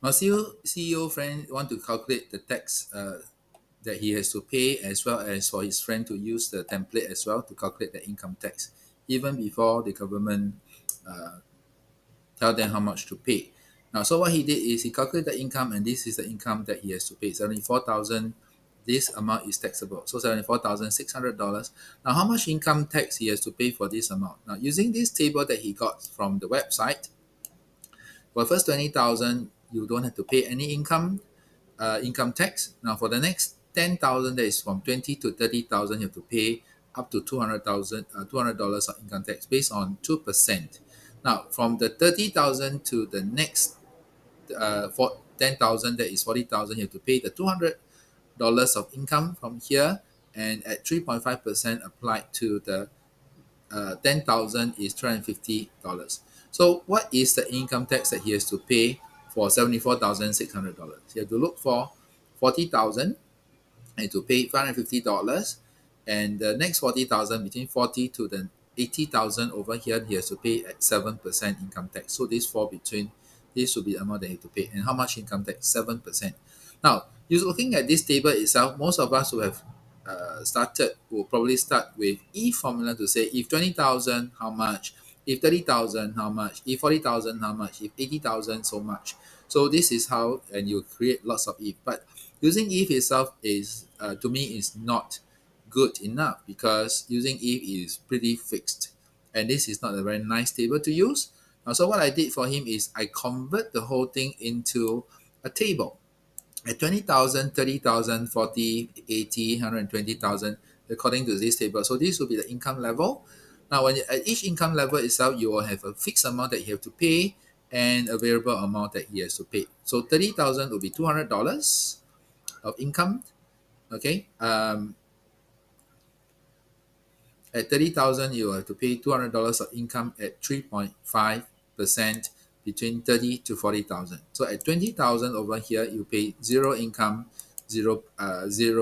Now, CEO friend want to calculate the tax that he has to pay, as well as for his friend to use the template as well to calculate the income tax, even before the government tell them how much to pay. Now, so what he did is he calculated the income, and this is the income that he has to pay, 74,000. This amount is taxable, so $74,600. Now, how much income tax he has to pay for this amount? Now, using this table that he got from the website, for the first 20,000, you don't have to pay any income tax. Now, for the next 10,000, that is from 20 to 30,000, you have to pay up to $200 of income tax based on 2%. Now, from the 30,000 to the next for 10,000, that is 40,000, you have to pay the $200 of income from here, and at 3.5% applied to the 10,000 is $250. So what is the income tax that he has to pay for $74,600? You have to look for 40,000 and to pay $550, and the next 40,000, between 40 to the 80,000 over here, he has to pay at 7% income tax. So this fall between, this will be the amount that he have to pay. And how much income tax? 7%. Now, you're looking at this table itself, most of us who have will probably start with E formula to say, if 20,000, how much? If 30,000, how much? If 40,000, how much? If 80,000, so much. So this is how, and you create lots of if. But using if itself is, to me, is not good enough, because using if is pretty fixed, and this is not a very nice table to use. So what I did for him is I convert the whole thing into a table at 20,000, 30,000, 40, 80, 120,000, according to this table. So this will be the income level. Now, when at each income level itself, you will have a fixed amount that you have to pay and a variable amount that he has to pay. So 30,000 will be $200 of income. Okay. At 30,000, you have to pay $200 of income at 3.5% between 30 to 40,000. So at 20,000 over here, you pay zero income, zero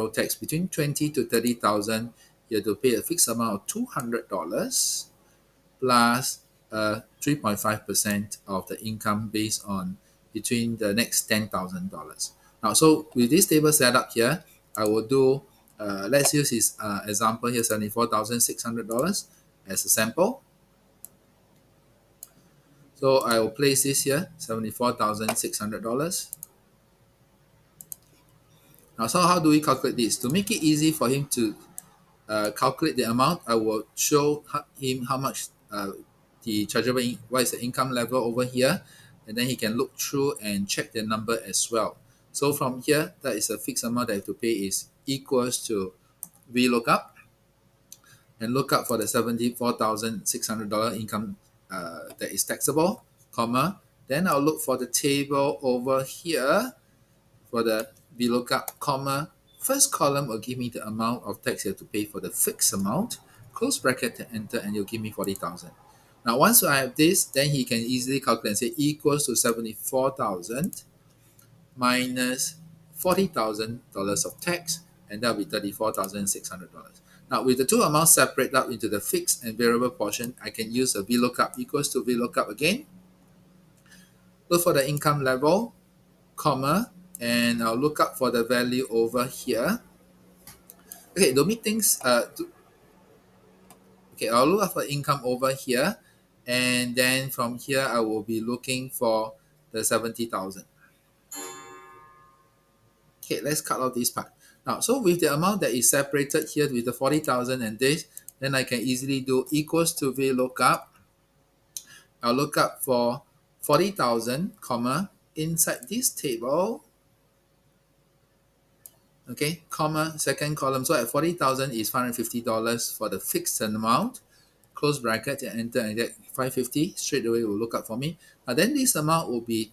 tax. Between 20 to 30,000, you have to pay a fixed amount of $200 plus 3.5% of the income based on between the next $10,000. Now, so with this table set up here, I will do, let's use his example here, $74,600 as a sample. So I will place this here, $74,600. Now, so how do we calculate this? To make it easy for him to calculate the amount, I will show him how much the chargeable, what is the income level over here, and then he can look through and check the number as well. So from here, that is a fixed amount that I have to pay is equals to VLOOKUP, and look up for the $74,600 income that is taxable, comma. Then I'll look for the table over here for the VLOOKUP, comma. First column will give me the amount of tax you have to pay for the fixed amount, close bracket to enter, and you'll give me 40,000. Now, once I have this, then he can easily calculate and say equals to 74,000 minus $40,000 of tax, and that'll be $34,600. Now, with the two amounts separated out into the fixed and variable portion, I can use a VLOOKUP equals to VLOOKUP again. Look for the income level, comma, and I'll look up for the value over here. Okay, to make things, okay, I'll look up for income over here, and then from here I will be looking for the 70,000. Okay, let's cut off this part. Now, so with the amount that is separated here with the 40,000 and this, then I can easily do equals to VLOOKUP. I'll look up for 40,000, comma, inside this table, okay, comma, second column. So at 40,000 is $550 for the fixed amount, close bracket and enter, and get 550 straight away will look up for me. Then this amount will be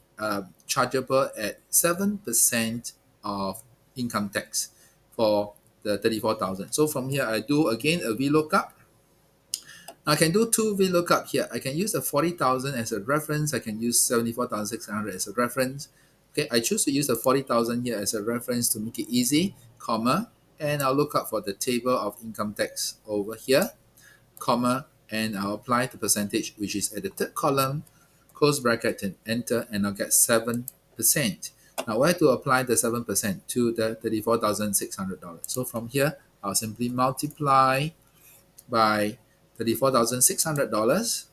chargeable at 7% of income tax for the 34,000. So from here, I do again a VLOOKUP. I can do two VLOOKUP here. I can use the 40,000 as a reference. I can use 74,600 as a reference. Okay, I choose to use the 40,000 here as a reference to make it easy, comma, and I'll look up for the table of income tax over here, comma, and I'll apply the percentage, which is at the third column, close bracket and enter, and I'll get 7%. 7%. Now, where to apply the 7%? To the $34,600. So from here, I'll simply multiply by $34,600,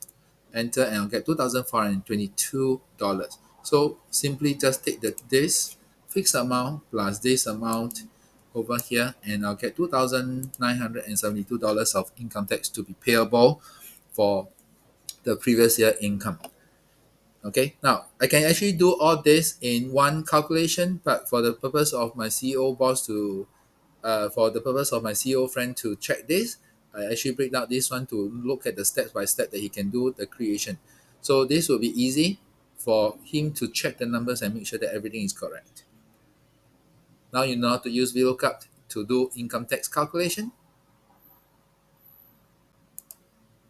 enter, and I'll get $2,422. So simply just take this fixed amount plus this amount over here, and I'll get $2,972 of income tax to be payable for the previous year income. Okay, now I can actually do all this in one calculation, but for the purpose of my CEO boss to, for the purpose of my CEO friend to check this, I actually break down this one to look at the step by step that he can do the creation. So this will be easy for him to check the numbers and make sure that everything is correct. Now you know how to use VLOOKUP to do income tax calculation.